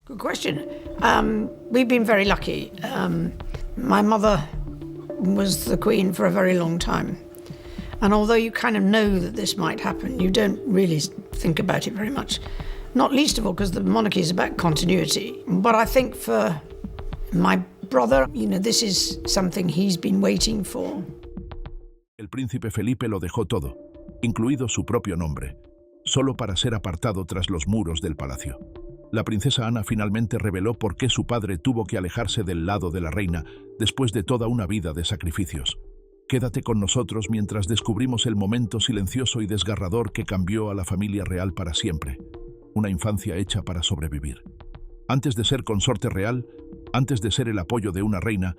Good question. We've been very lucky. My mother was the Queen for a very long time. And although you kind of know that this might happen, you don't really think about it very much. Not least of all because the monarchy is about continuity. But I think for my brother, this is something he's been waiting for. El príncipe Felipe lo dejó todo, incluido su propio nombre, solo para ser apartado tras los muros del palacio. La princesa Ana finalmente reveló por qué su padre tuvo que alejarse del lado de la reina después de toda una vida de sacrificios. Quédate con nosotros mientras descubrimos el momento silencioso y desgarrador que cambió a la familia real para siempre. Una infancia hecha para sobrevivir. Antes de ser consorte real, antes de ser el apoyo de una reina,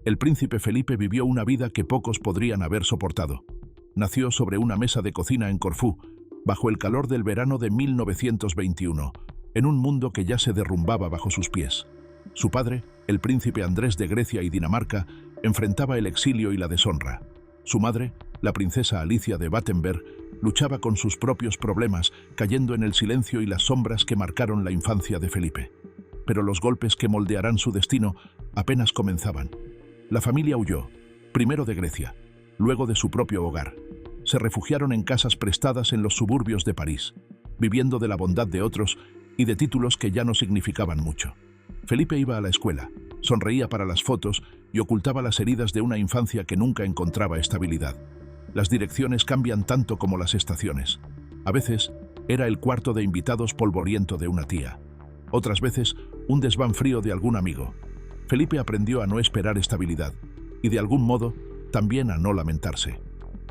el príncipe Felipe vivió una vida que pocos podrían haber soportado. Nació sobre una mesa de cocina en Corfú, bajo el calor del verano de 1921, en un mundo que ya se derrumbaba bajo sus pies. Su padre, el príncipe Andrés de Grecia y Dinamarca, enfrentaba el exilio y la deshonra. Su madre, la princesa Alicia de Battenberg, luchaba con sus propios problemas, cayendo en el silencio y las sombras que marcaron la infancia de Felipe. Pero los golpes que moldearán su destino apenas comenzaban. La familia huyó, primero de Grecia, luego de su propio hogar. Se refugiaron en casas prestadas en los suburbios de París, viviendo de la bondad de otros y de títulos que ya no significaban mucho. Felipe iba a la escuela, sonreía para las fotos y ocultaba las heridas de una infancia que nunca encontraba estabilidad. Las direcciones cambian tanto como las estaciones. A veces, era el cuarto de invitados polvoriento de una tía. Otras veces, un desván frío de algún amigo. Felipe aprendió a no esperar estabilidad y, de algún modo, también a no lamentarse.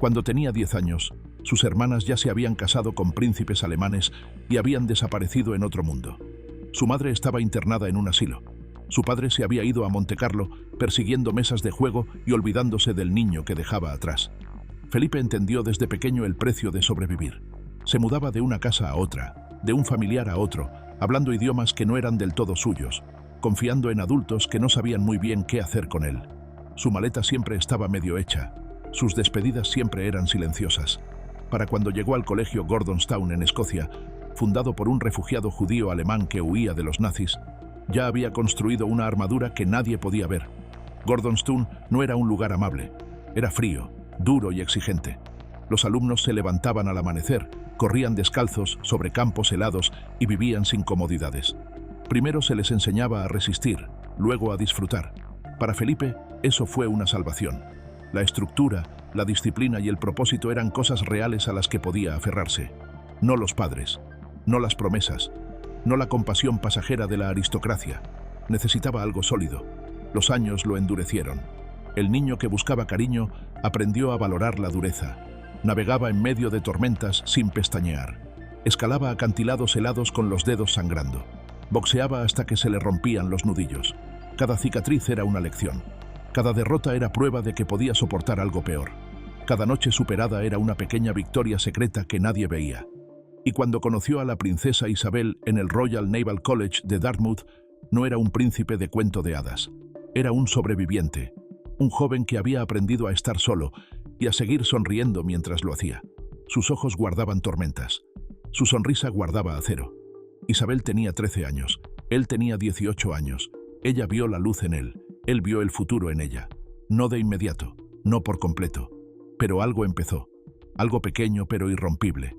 Cuando tenía 10 años, sus hermanas ya se habían casado con príncipes alemanes y habían desaparecido en otro mundo. Su madre estaba internada en un asilo. Su padre se había ido a Montecarlo persiguiendo mesas de juego y olvidándose del niño que dejaba atrás. Felipe entendió desde pequeño el precio de sobrevivir. Se mudaba de una casa a otra, de un familiar a otro, hablando idiomas que no eran del todo suyos, confiando en adultos que no sabían muy bien qué hacer con él. Su maleta siempre estaba medio hecha. Sus despedidas siempre eran silenciosas. Para cuando llegó al colegio Gordonstoun en Escocia, fundado por un refugiado judío alemán que huía de los nazis, ya había construido una armadura que nadie podía ver. Gordonstoun no era un lugar amable. Era frío, duro y exigente. Los alumnos se levantaban al amanecer, corrían descalzos sobre campos helados y vivían sin comodidades. Primero se les enseñaba a resistir, luego a disfrutar. Para Felipe, eso fue una salvación. La estructura, la disciplina y el propósito eran cosas reales a las que podía aferrarse. No los padres, no las promesas, no la compasión pasajera de la aristocracia. Necesitaba algo sólido. Los años lo endurecieron. El niño que buscaba cariño aprendió a valorar la dureza. Navegaba en medio de tormentas sin pestañear. Escalaba acantilados helados con los dedos sangrando. Boxeaba hasta que se le rompían los nudillos. Cada cicatriz era una lección. Cada derrota era prueba de que podía soportar algo peor. Cada noche superada era una pequeña victoria secreta que nadie veía. Y cuando conoció a la princesa Isabel en el Royal Naval College de Dartmouth, no era un príncipe de cuento de hadas. Era un sobreviviente, un joven que había aprendido a estar solo y a seguir sonriendo mientras lo hacía. Sus ojos guardaban tormentas. Su sonrisa guardaba acero. Isabel tenía 13 años. Él tenía 18 años. Ella vio la luz en él. Él vio el futuro en ella. No de inmediato, no por completo. Pero algo empezó. Algo pequeño pero irrompible.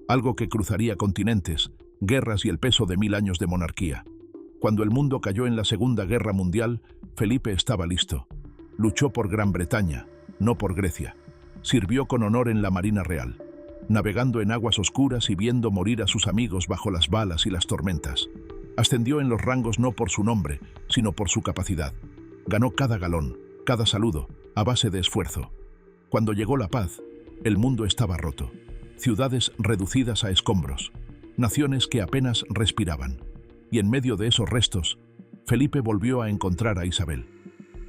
Algo que cruzaría continentes, guerras y el peso de 1000 años de monarquía. Cuando el mundo cayó en la Segunda Guerra Mundial, Felipe estaba listo. Luchó por Gran Bretaña, no por Grecia. Sirvió con honor en la Marina Real, navegando en aguas oscuras y viendo morir a sus amigos bajo las balas y las tormentas. Ascendió en los rangos no por su nombre, sino por su capacidad. Ganó cada galón, cada saludo, a base de esfuerzo. Cuando llegó la paz, el mundo estaba roto. Ciudades reducidas a escombros, naciones que apenas respiraban. Y en medio de esos restos, Felipe volvió a encontrar a Isabel.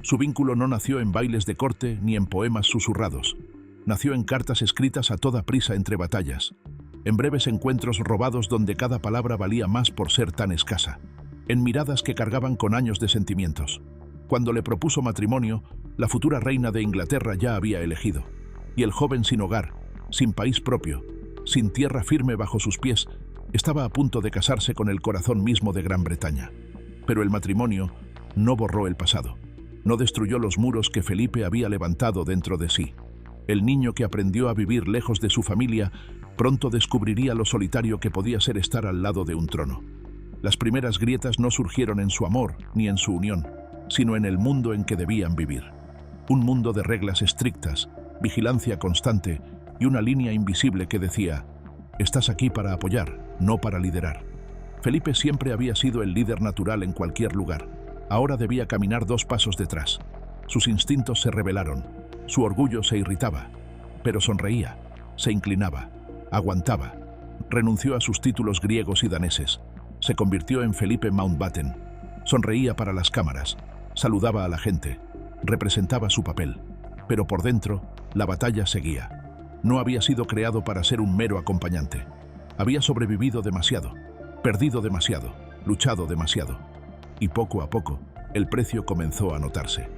Su vínculo no nació en bailes de corte ni en poemas susurrados. Nació en cartas escritas a toda prisa entre batallas, en breves encuentros robados donde cada palabra valía más por ser tan escasa, en miradas que cargaban con años de sentimientos. Cuando le propuso matrimonio, la futura reina de Inglaterra ya había elegido, y el joven sin hogar, sin país propio, sin tierra firme bajo sus pies, estaba a punto de casarse con el corazón mismo de Gran Bretaña. Pero el matrimonio no borró el pasado. No destruyó los muros que Felipe había levantado dentro de sí. El niño que aprendió a vivir lejos de su familia pronto descubriría lo solitario que podía ser estar al lado de un trono. Las primeras grietas no surgieron en su amor ni en su unión, sino en el mundo en que debían vivir. Un mundo de reglas estrictas, vigilancia constante y una línea invisible que decía: estás aquí para apoyar, no para liderar. Felipe siempre había sido el líder natural en cualquier lugar. Ahora debía caminar 2 pasos detrás. Sus instintos se rebelaron, su orgullo se irritaba, pero sonreía, se inclinaba, aguantaba. Renunció a sus títulos griegos y daneses. Se convirtió en Felipe Mountbatten. Sonreía para las cámaras, saludaba a la gente, representaba su papel. Pero por dentro, la batalla seguía. No había sido creado para ser un mero acompañante. Había sobrevivido demasiado, perdido demasiado, luchado demasiado. Y poco a poco, el precio comenzó a notarse.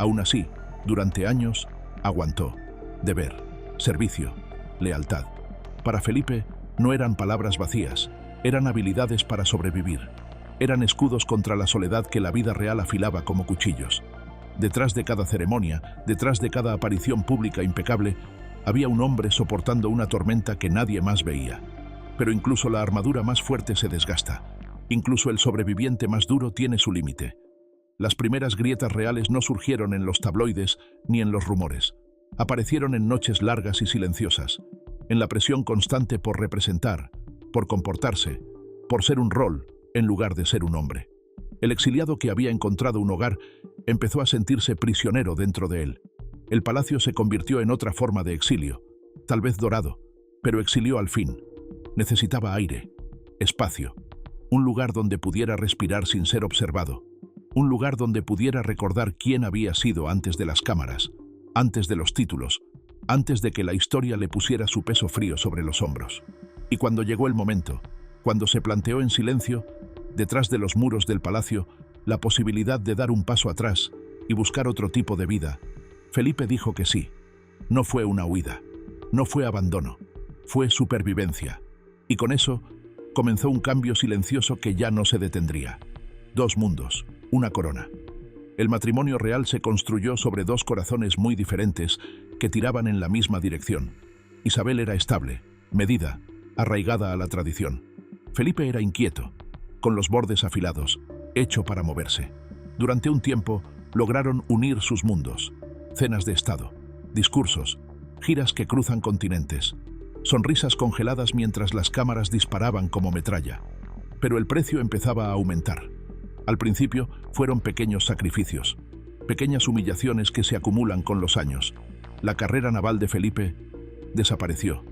Aún así, durante años, aguantó. Deber, servicio, lealtad. Para Felipe, no eran palabras vacías, eran habilidades para sobrevivir. Eran escudos contra la soledad que la vida real afilaba como cuchillos. Detrás de cada ceremonia, detrás de cada aparición pública impecable, había un hombre soportando una tormenta que nadie más veía. Pero incluso la armadura más fuerte se desgasta. Incluso el sobreviviente más duro tiene su límite. Las primeras grietas reales no surgieron en los tabloides ni en los rumores. Aparecieron en noches largas y silenciosas, en la presión constante por representar, por comportarse, por ser un rol en lugar de ser un hombre. El exiliado que había encontrado un hogar empezó a sentirse prisionero dentro de él. El palacio se convirtió en otra forma de exilio, tal vez dorado, pero exilió al fin. Necesitaba aire, espacio, un lugar donde pudiera respirar sin ser observado, un lugar donde pudiera recordar quién había sido antes de las cámaras, antes de los títulos, antes de que la historia le pusiera su peso frío sobre los hombros. Y cuando llegó el momento, cuando se planteó en silencio, detrás de los muros del palacio, la posibilidad de dar un paso atrás y buscar otro tipo de vida, Felipe dijo que sí. No fue una huida, no fue abandono, fue supervivencia. Y con eso comenzó un cambio silencioso que ya no se detendría. 2 mundos, una corona. El matrimonio real se construyó sobre 2 corazones muy diferentes que tiraban en la misma dirección. Isabel era estable, medida, arraigada a la tradición. Felipe era inquieto, con los bordes afilados, hecho para moverse. Durante un tiempo lograron unir sus mundos. Cenas de estado, discursos, giras que cruzan continentes, sonrisas congeladas mientras las cámaras disparaban como metralla. Pero el precio empezaba a aumentar. Al principio fueron pequeños sacrificios, pequeñas humillaciones que se acumulan con los años. La carrera naval de Felipe desapareció.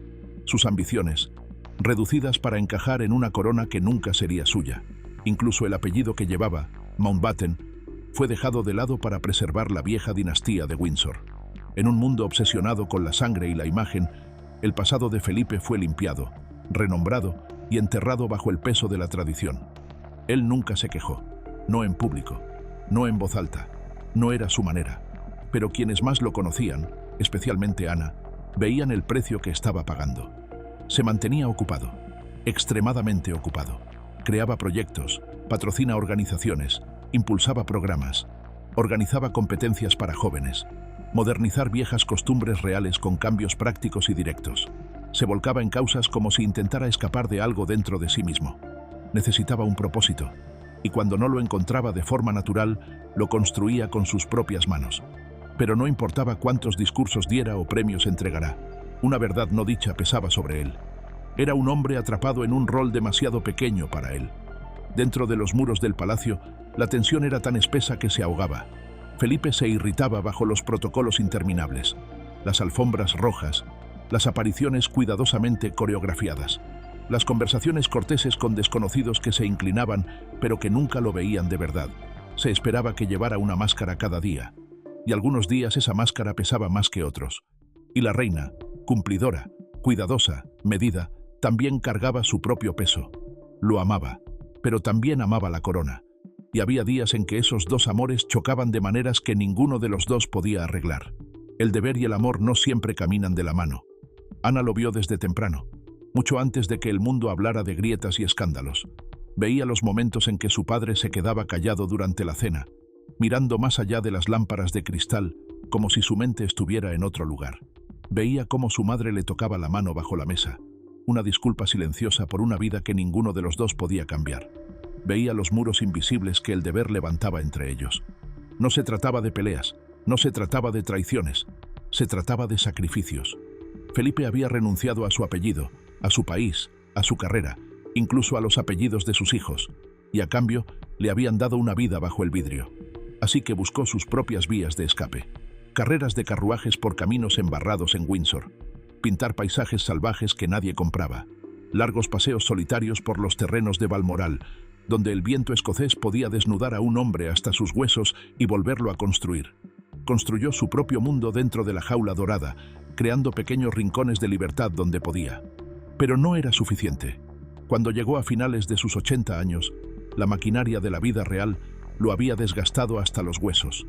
Sus ambiciones, reducidas para encajar en una corona que nunca sería suya. Incluso el apellido que llevaba, Mountbatten, fue dejado de lado para preservar la vieja dinastía de Windsor. En un mundo obsesionado con la sangre y la imagen, el pasado de Felipe fue limpiado, renombrado y enterrado bajo el peso de la tradición. Él nunca se quejó, no en público, no en voz alta, no era su manera. Pero quienes más lo conocían, especialmente Ana, veían el precio que estaba pagando. Se mantenía ocupado, extremadamente ocupado. Creaba proyectos, patrocina organizaciones, impulsaba programas, organizaba competencias para jóvenes, modernizar viejas costumbres reales con cambios prácticos y directos. Se volcaba en causas como si intentara escapar de algo dentro de sí mismo. Necesitaba un propósito, y cuando no lo encontraba de forma natural, lo construía con sus propias manos. Pero no importaba cuántos discursos diera o premios entregara, una verdad no dicha pesaba sobre él. Era un hombre atrapado en un rol demasiado pequeño para él. Dentro de los muros del palacio, la tensión era tan espesa que se ahogaba. Felipe se irritaba bajo los protocolos interminables, las alfombras rojas, las apariciones cuidadosamente coreografiadas, las conversaciones corteses con desconocidos que se inclinaban pero que nunca lo veían de verdad. Se esperaba que llevara una máscara cada día, y algunos días esa máscara pesaba más que otros. Y la reina, cumplidora, cuidadosa, medida, también cargaba su propio peso. Lo amaba, pero también amaba la corona. Y había días en que esos 2 amores chocaban de maneras que ninguno de los 2 podía arreglar. El deber y el amor no siempre caminan de la mano. Ana lo vio desde temprano, mucho antes de que el mundo hablara de grietas y escándalos. Veía los momentos en que su padre se quedaba callado durante la cena, mirando más allá de las lámparas de cristal, como si su mente estuviera en otro lugar. Veía cómo su madre le tocaba la mano bajo la mesa, una disculpa silenciosa por una vida que ninguno de los dos podía cambiar. Veía los muros invisibles que el deber levantaba entre ellos. No se trataba de peleas, no se trataba de traiciones, se trataba de sacrificios. Felipe había renunciado a su apellido, a su país, a su carrera, incluso a los apellidos de sus hijos, y a cambio le habían dado una vida bajo el vidrio. Así que buscó sus propias vías de escape. Carreras de carruajes por caminos embarrados en Windsor, pintar paisajes salvajes que nadie compraba, largos paseos solitarios por los terrenos de Balmoral, donde el viento escocés podía desnudar a un hombre hasta sus huesos y volverlo a construir. Construyó su propio mundo dentro de la jaula dorada, creando pequeños rincones de libertad donde podía. Pero no era suficiente. Cuando llegó a finales de sus 80 años, la maquinaria de la vida real lo había desgastado hasta los huesos.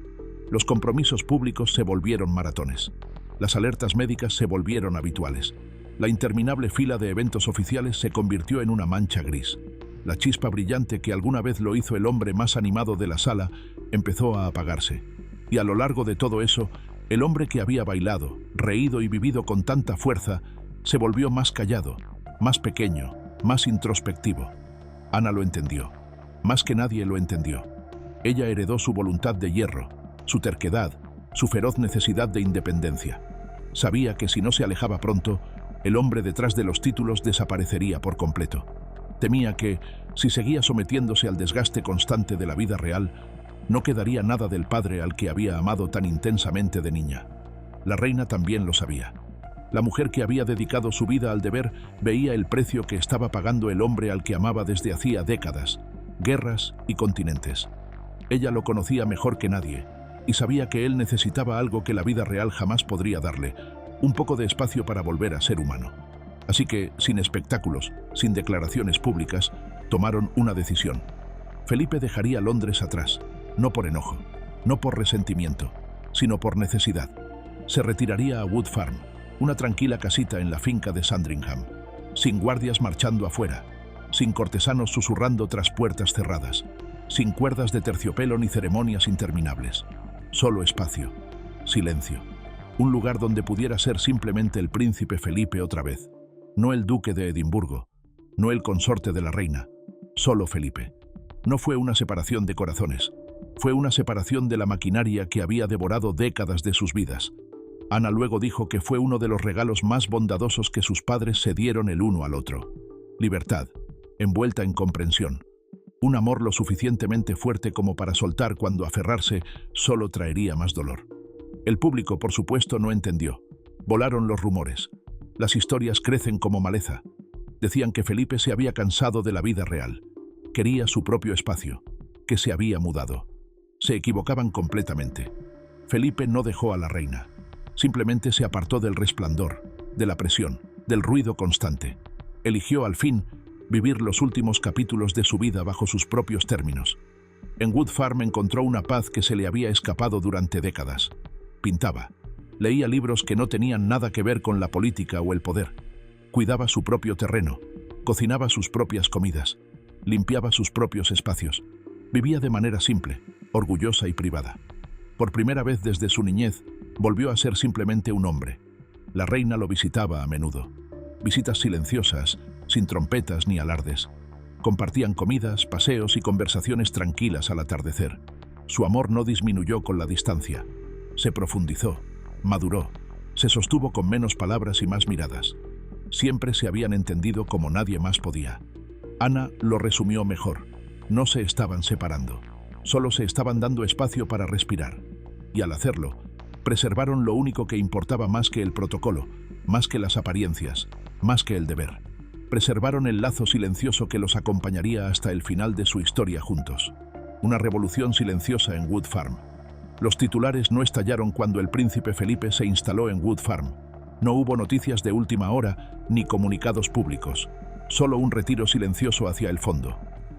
Los compromisos públicos se volvieron maratones. Las alertas médicas se volvieron habituales. La interminable fila de eventos oficiales se convirtió en una mancha gris. La chispa brillante que alguna vez lo hizo el hombre más animado de la sala empezó a apagarse. Y a lo largo de todo eso, el hombre que había bailado, reído y vivido con tanta fuerza, se volvió más callado, más pequeño, más introspectivo. Ana lo entendió. Más que nadie lo entendió. Ella heredó su voluntad de hierro, su terquedad, su feroz necesidad de independencia. Sabía que si no se alejaba pronto, el hombre detrás de los títulos desaparecería por completo. Temía que, si seguía sometiéndose al desgaste constante de la vida real, no quedaría nada del padre al que había amado tan intensamente de niña. La reina también lo sabía. La mujer que había dedicado su vida al deber veía el precio que estaba pagando el hombre al que amaba desde hacía décadas, guerras y continentes. Ella lo conocía mejor que nadie y sabía que él necesitaba algo que la vida real jamás podría darle, un poco de espacio para volver a ser humano. Así que, sin espectáculos, sin declaraciones públicas, tomaron una decisión. Felipe dejaría Londres atrás, no por enojo, no por resentimiento, sino por necesidad. Se retiraría a Wood Farm, una tranquila casita en la finca de Sandringham, sin guardias marchando afuera, sin cortesanos susurrando tras puertas cerradas, sin cuerdas de terciopelo ni ceremonias interminables. Solo espacio, silencio, un lugar donde pudiera ser simplemente el príncipe Felipe otra vez. No el duque de Edimburgo, no el consorte de la reina, solo Felipe. No fue una separación de corazones, fue una separación de la maquinaria que había devorado décadas de sus vidas. Ana luego dijo que fue uno de los regalos más bondadosos que sus padres se dieron el uno al otro. Libertad, envuelta en comprensión. Un amor lo suficientemente fuerte como para soltar cuando aferrarse solo traería más dolor. El público, por supuesto, no entendió. Volaron los rumores. Las historias crecen como maleza. Decían que Felipe se había cansado de la vida real. Quería su propio espacio, que se había mudado. Se equivocaban completamente. Felipe no dejó a la reina. Simplemente se apartó del resplandor, de la presión, del ruido constante. Eligió, al fin, vivir los últimos capítulos de su vida bajo sus propios términos. En Wood Farm encontró una paz que se le había escapado durante décadas. Pintaba. Leía libros que no tenían nada que ver con la política o el poder. Cuidaba su propio terreno, cocinaba sus propias comidas, limpiaba sus propios espacios. Vivía de manera simple, orgullosa y privada. Por primera vez desde su niñez, volvió a ser simplemente un hombre. La reina lo visitaba a menudo. Visitas silenciosas, sin trompetas ni alardes. Compartían comidas, paseos y conversaciones tranquilas al atardecer. Su amor no disminuyó con la distancia. Se profundizó. Maduró, se sostuvo con menos palabras y más miradas. Siempre se habían entendido como nadie más podía. Ana lo resumió mejor. No se estaban separando, solo se estaban dando espacio para respirar. Y al hacerlo, preservaron lo único que importaba más que el protocolo, más que las apariencias, más que el deber. Preservaron el lazo silencioso que los acompañaría hasta el final de su historia juntos. Una revolución silenciosa en Wood Farm. Los titulares no estallaron cuando el príncipe Felipe se instaló en Wood Farm. No hubo noticias de última hora ni comunicados públicos. Solo un retiro silencioso hacia el fondo,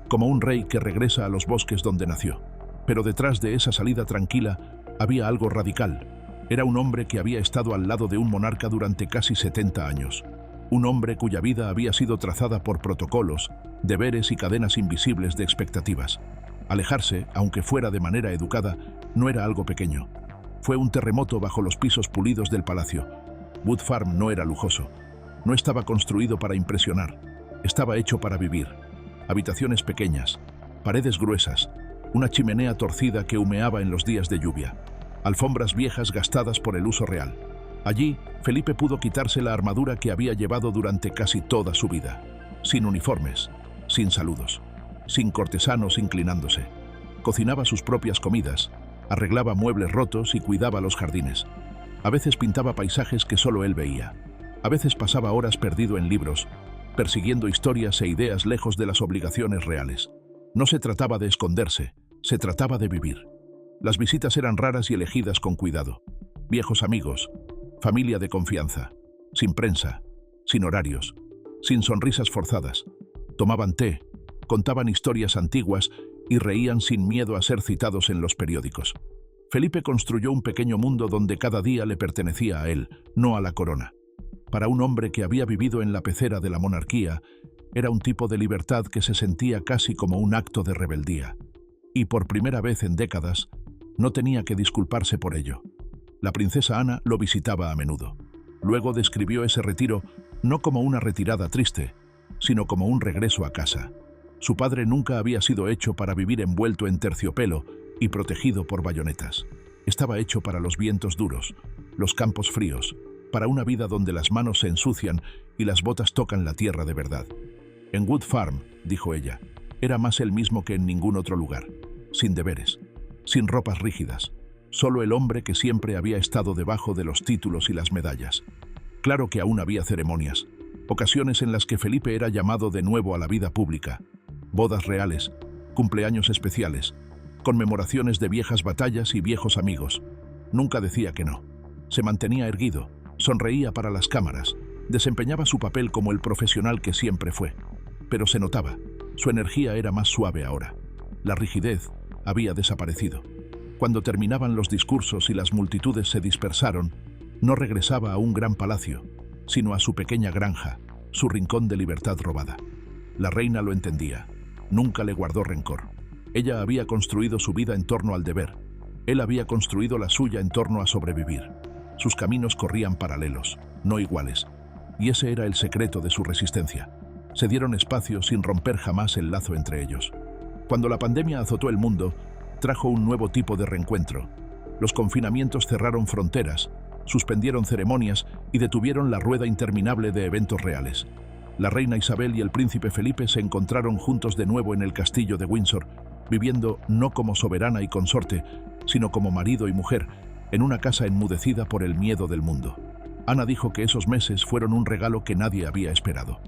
como un rey que regresa a los bosques donde nació. Pero detrás de esa salida tranquila había algo radical. Era un hombre que había estado al lado de un monarca durante casi 70 años. Un hombre cuya vida había sido trazada por protocolos, deberes y cadenas invisibles de expectativas. Alejarse, aunque fuera de manera educada, no era algo pequeño. Fue un terremoto bajo los pisos pulidos del palacio. Wood Farm no era lujoso. No estaba construido para impresionar. Estaba hecho para vivir. Habitaciones pequeñas, paredes gruesas, una chimenea torcida que humeaba en los días de lluvia, alfombras viejas gastadas por el uso real. Allí, Felipe pudo quitarse la armadura que había llevado durante casi toda su vida. Sin uniformes, sin saludos, sin cortesanos inclinándose. Cocinaba sus propias comidas, arreglaba muebles rotos y cuidaba los jardines. A veces pintaba paisajes que solo él veía. A veces pasaba horas perdido en libros, persiguiendo historias e ideas lejos de las obligaciones reales. No se trataba de esconderse, se trataba de vivir. Las visitas eran raras y elegidas con cuidado. Viejos amigos, familia de confianza, sin prensa, sin horarios, sin sonrisas forzadas. Tomaban té, contaban historias antiguas y reían sin miedo a ser citados en los periódicos. Felipe construyó un pequeño mundo donde cada día le pertenecía a él, no a la corona. Para un hombre que había vivido en la pecera de la monarquía, era un tipo de libertad que se sentía casi como un acto de rebeldía. Y por primera vez en décadas, no tenía que disculparse por ello. La princesa Ana lo visitaba a menudo. Luego describió ese retiro no como una retirada triste, sino como un regreso a casa. Su padre nunca había sido hecho para vivir envuelto en terciopelo y protegido por bayonetas. Estaba hecho para los vientos duros, los campos fríos, para una vida donde las manos se ensucian y las botas tocan la tierra de verdad. En Wood Farm, dijo ella, era más el mismo que en ningún otro lugar, sin deberes, sin ropas rígidas, solo el hombre que siempre había estado debajo de los títulos y las medallas. Claro que aún había ceremonias, ocasiones en las que Felipe era llamado de nuevo a la vida pública, bodas reales, cumpleaños especiales, conmemoraciones de viejas batallas y viejos amigos. Nunca decía que no. Se mantenía erguido, sonreía para las cámaras, desempeñaba su papel como el profesional que siempre fue. Pero se notaba, su energía era más suave ahora. La rigidez había desaparecido. Cuando terminaban los discursos y las multitudes se dispersaron, no regresaba a un gran palacio, sino a su pequeña granja, su rincón de libertad robada. La reina lo entendía. Nunca le guardó rencor. Ella había construido su vida en torno al deber. Él había construido la suya en torno a sobrevivir. Sus caminos corrían paralelos, no iguales. Y ese era el secreto de su resistencia. Se dieron espacio sin romper jamás el lazo entre ellos. Cuando la pandemia azotó el mundo, trajo un nuevo tipo de reencuentro. Los confinamientos cerraron fronteras, suspendieron ceremonias y detuvieron la rueda interminable de eventos reales. La reina Isabel y el príncipe Felipe se encontraron juntos de nuevo en el castillo de Windsor, viviendo no como soberana y consorte, sino como marido y mujer, en una casa enmudecida por el miedo del mundo. Ana dijo que esos meses fueron un regalo que nadie había esperado.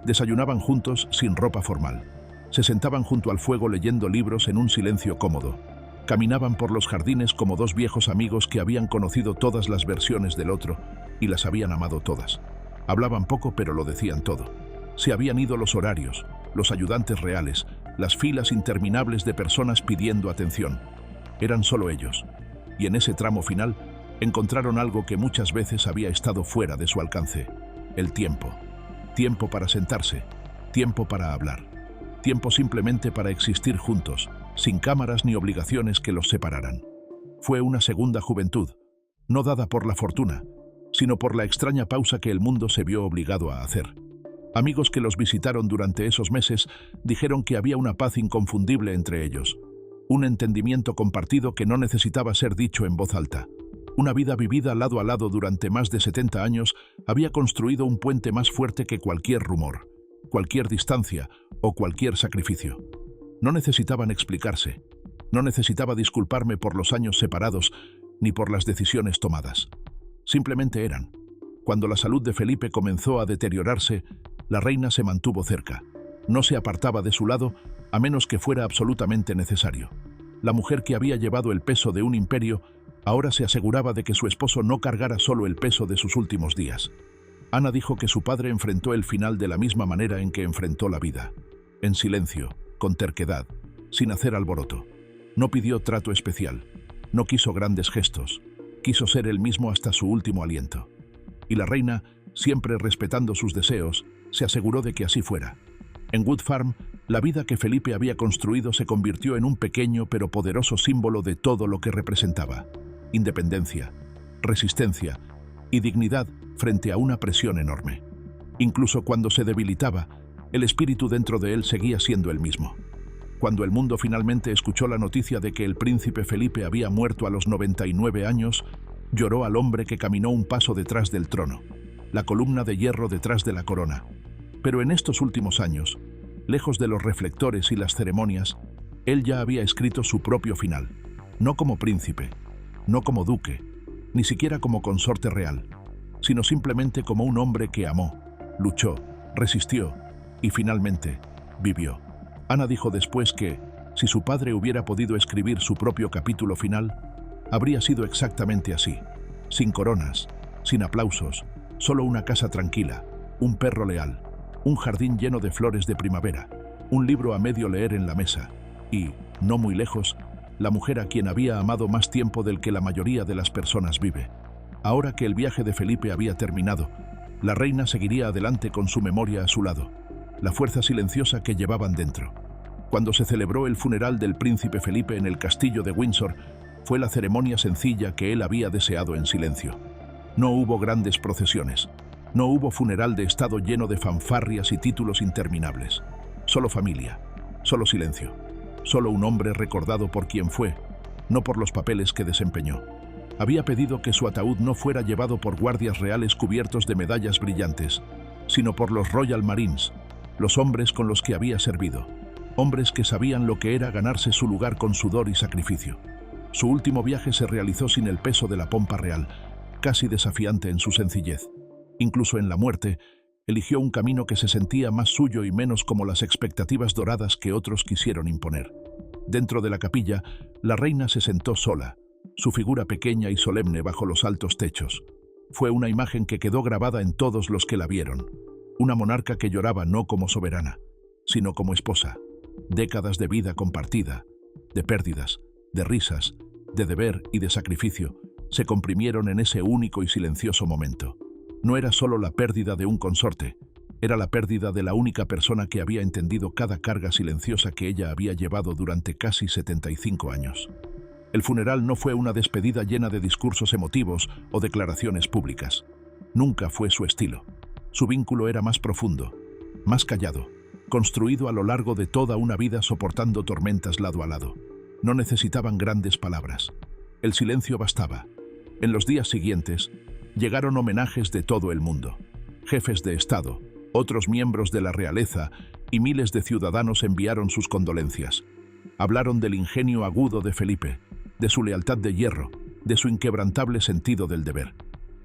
Desayunaban juntos sin ropa formal. Se sentaban junto al fuego leyendo libros en un silencio cómodo. Caminaban por los jardines como dos viejos amigos que habían conocido todas las versiones del otro y las habían amado todas. Hablaban poco, pero lo decían todo. Se habían ido los horarios, los ayudantes reales, las filas interminables de personas pidiendo atención. Eran solo ellos. Y en ese tramo final, encontraron algo que muchas veces había estado fuera de su alcance: el tiempo. Tiempo para sentarse, tiempo para hablar, tiempo simplemente para existir juntos, sin cámaras ni obligaciones que los separaran. Fue una segunda juventud, no dada por la fortuna, sino por la extraña pausa que el mundo se vio obligado a hacer. Amigos que los visitaron durante esos meses dijeron que había una paz inconfundible entre ellos, un entendimiento compartido que no necesitaba ser dicho en voz alta. Una vida vivida lado a lado durante más de 70 años había construido un puente más fuerte que cualquier rumor, cualquier distancia o cualquier sacrificio. No necesitaban explicarse, no necesitaba disculparme por los años separados ni por las decisiones tomadas. Simplemente eran. Cuando la salud de Felipe comenzó a deteriorarse, la reina se mantuvo cerca. No se apartaba de su lado a menos que fuera absolutamente necesario. La mujer que había llevado el peso de un imperio ahora se aseguraba de que su esposo no cargara solo el peso de sus últimos días. Ana dijo que su padre enfrentó el final de la misma manera en que enfrentó la vida. En silencio, con terquedad, sin hacer alboroto. No pidió trato especial, no quiso grandes gestos, quiso ser él mismo hasta su último aliento. Y la reina siempre respetando sus deseos, se aseguró de que así fuera. En Wood Farm, la vida que Felipe había construido se convirtió en un pequeño pero poderoso símbolo de todo lo que representaba: independencia, resistencia y dignidad frente a una presión enorme. Incluso cuando se debilitaba, el espíritu dentro de él seguía siendo el mismo. Cuando el mundo finalmente escuchó la noticia de que el príncipe Felipe había muerto a los 99 años, lloró al hombre que caminó un paso detrás del trono, la columna de hierro detrás de la corona. Pero en estos últimos años, lejos de los reflectores y las ceremonias, él ya había escrito su propio final, no como príncipe, no como duque, ni siquiera como consorte real, sino simplemente como un hombre que amó, luchó, resistió y finalmente vivió. Ana dijo después que, si su padre hubiera podido escribir su propio capítulo final, habría sido exactamente así: sin coronas, sin aplausos, solo una casa tranquila, un perro leal, un jardín lleno de flores de primavera, un libro a medio leer en la mesa y, no muy lejos, la mujer a quien había amado más tiempo del que la mayoría de las personas vive. Ahora que el viaje de Felipe había terminado, la reina seguiría adelante con su memoria a su lado, la fuerza silenciosa que llevaban dentro. Cuando se celebró el funeral del príncipe Felipe en el castillo de Windsor, fue la ceremonia sencilla que él había deseado en silencio. No hubo grandes procesiones, no hubo funeral de estado lleno de fanfarrias y títulos interminables. Solo familia, solo silencio, solo un hombre recordado por quien fue, no por los papeles que desempeñó. Había pedido que su ataúd no fuera llevado por guardias reales cubiertos de medallas brillantes, sino por los Royal Marines, los hombres con los que había servido, hombres que sabían lo que era ganarse su lugar con sudor y sacrificio. Su último viaje se realizó sin el peso de la pompa real, casi desafiante en su sencillez. Incluso en la muerte, eligió un camino que se sentía más suyo y menos como las expectativas doradas que otros quisieron imponer. Dentro de la capilla, la reina se sentó sola, su figura pequeña y solemne bajo los altos techos. Fue una imagen que quedó grabada en todos los que la vieron. Una monarca que lloraba no como soberana, sino como esposa. Décadas de vida compartida, de pérdidas, de risas, de deber y de sacrificio, se comprimieron en ese único y silencioso momento. No era solo la pérdida de un consorte, era la pérdida de la única persona que había entendido cada carga silenciosa que ella había llevado durante casi 75 años. El funeral no fue una despedida llena de discursos emotivos o declaraciones públicas. Nunca fue su estilo. Su vínculo era más profundo, más callado, construido a lo largo de toda una vida soportando tormentas lado a lado. No necesitaban grandes palabras. El silencio bastaba. En los días siguientes, llegaron homenajes de todo el mundo. Jefes de Estado, otros miembros de la realeza y miles de ciudadanos enviaron sus condolencias. Hablaron del ingenio agudo de Felipe, de su lealtad de hierro, de su inquebrantable sentido del deber.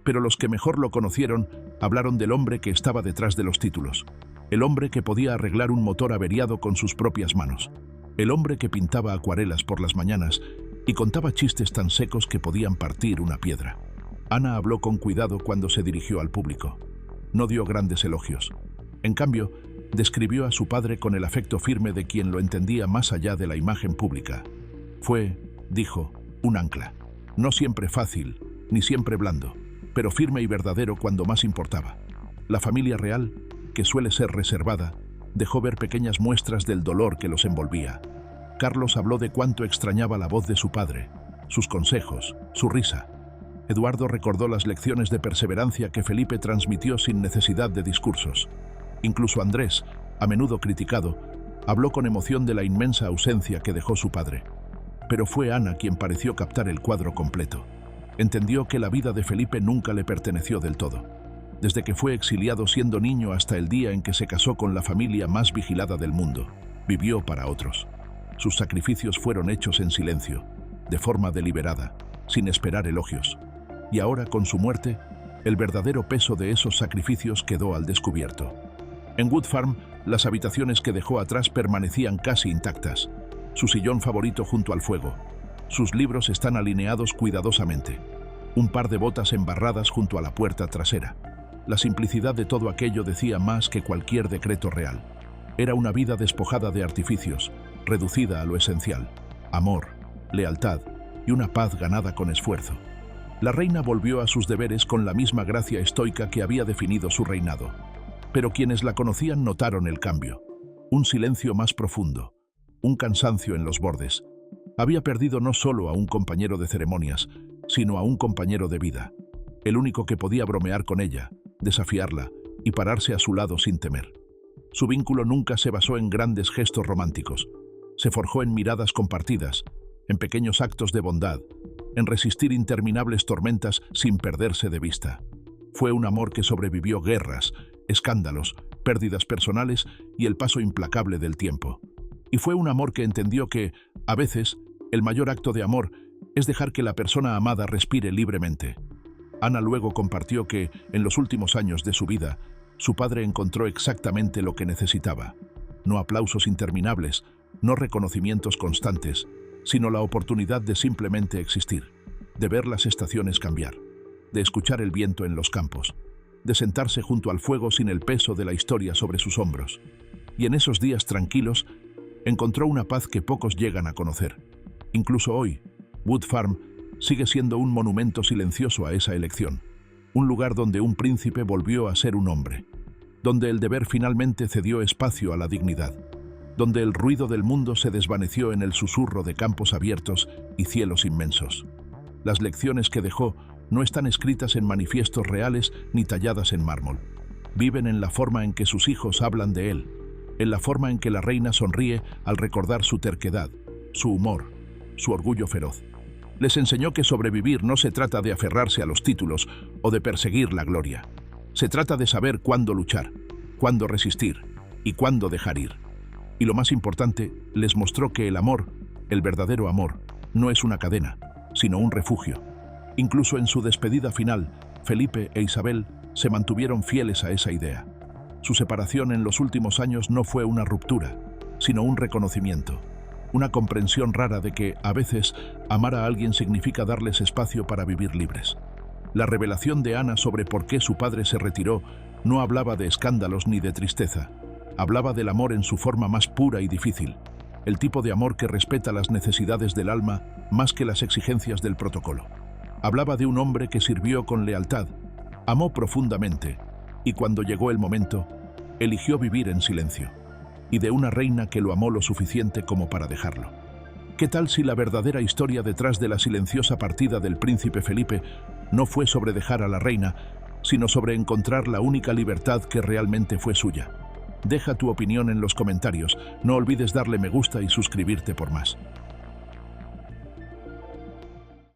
Pero los que mejor lo conocieron hablaron del hombre que estaba detrás de los títulos, el hombre que podía arreglar un motor averiado con sus propias manos, el hombre que pintaba acuarelas por las mañanas y contaba chistes tan secos que podían partir una piedra. Ana habló con cuidado cuando se dirigió al público. No dio grandes elogios. En cambio, describió a su padre con el afecto firme de quien lo entendía más allá de la imagen pública. Fue, dijo, un ancla. No siempre fácil, ni siempre blando, pero firme y verdadero cuando más importaba. La familia real, que suele ser reservada, dejó ver pequeñas muestras del dolor que los envolvía. Carlos habló de cuánto extrañaba la voz de su padre, sus consejos, su risa. Eduardo recordó las lecciones de perseverancia que Felipe transmitió sin necesidad de discursos. Incluso Andrés, a menudo criticado, habló con emoción de la inmensa ausencia que dejó su padre. Pero fue Ana quien pareció captar el cuadro completo. Entendió que la vida de Felipe nunca le perteneció del todo. Desde que fue exiliado siendo niño hasta el día en que se casó con la familia más vigilada del mundo, vivió para otros. Sus sacrificios fueron hechos en silencio, de forma deliberada, sin esperar elogios. Y ahora, con su muerte, el verdadero peso de esos sacrificios quedó al descubierto. En Wood Farm, las habitaciones que dejó atrás permanecían casi intactas. Su sillón favorito junto al fuego. Sus libros están alineados cuidadosamente. Un par de botas embarradas junto a la puerta trasera. La simplicidad de todo aquello decía más que cualquier decreto real. Era una vida despojada de artificios, reducida a lo esencial: amor, lealtad y una paz ganada con esfuerzo. La reina volvió a sus deberes con la misma gracia estoica que había definido su reinado. Pero quienes la conocían notaron el cambio. Un silencio más profundo, un cansancio en los bordes. Había perdido no solo a un compañero de ceremonias, sino a un compañero de vida. El único que podía bromear con ella, desafiarla y pararse a su lado sin temer. Su vínculo nunca se basó en grandes gestos románticos. Se forjó en miradas compartidas, en pequeños actos de bondad, en resistir interminables tormentas sin perderse de vista. Fue un amor que sobrevivió guerras, escándalos, pérdidas personales y el paso implacable del tiempo. Y fue un amor que entendió que, a veces, el mayor acto de amor es dejar que la persona amada respire libremente. Ana luego compartió que, en los últimos años de su vida, su padre encontró exactamente lo que necesitaba. No aplausos interminables, no reconocimientos constantes, sino la oportunidad de simplemente existir, de ver las estaciones cambiar, de escuchar el viento en los campos, de sentarse junto al fuego sin el peso de la historia sobre sus hombros. Y en esos días tranquilos, encontró una paz que pocos llegan a conocer. Incluso hoy, Wood Farm sigue siendo un monumento silencioso a esa elección, un lugar donde un príncipe volvió a ser un hombre, donde el deber finalmente cedió espacio a la dignidad, donde el ruido del mundo se desvaneció en el susurro de campos abiertos y cielos inmensos. Las lecciones que dejó no están escritas en manifiestos reales ni talladas en mármol. Viven en la forma en que sus hijos hablan de él, en la forma en que la reina sonríe al recordar su terquedad, su humor, su orgullo feroz. Les enseñó que sobrevivir no se trata de aferrarse a los títulos o de perseguir la gloria. Se trata de saber cuándo luchar, cuándo resistir y cuándo dejar ir. Y lo más importante, les mostró que el amor, el verdadero amor, no es una cadena, sino un refugio. Incluso en su despedida final, Felipe e Isabel se mantuvieron fieles a esa idea. Su separación en los últimos años no fue una ruptura, sino un reconocimiento, una comprensión rara de que, a veces, amar a alguien significa darles espacio para vivir libres. La revelación de Ana sobre por qué su padre se retiró no hablaba de escándalos ni de tristeza. Hablaba del amor en su forma más pura y difícil, el tipo de amor que respeta las necesidades del alma más que las exigencias del protocolo. Hablaba de un hombre que sirvió con lealtad, amó profundamente y cuando llegó el momento, eligió vivir en silencio, y de una reina que lo amó lo suficiente como para dejarlo. ¿Qué tal si la verdadera historia detrás de la silenciosa partida del príncipe Felipe no fue sobre dejar a la reina, sino sobre encontrar la única libertad que realmente fue suya? Deja tu opinión en los comentarios, no olvides darle me gusta y suscribirte por más.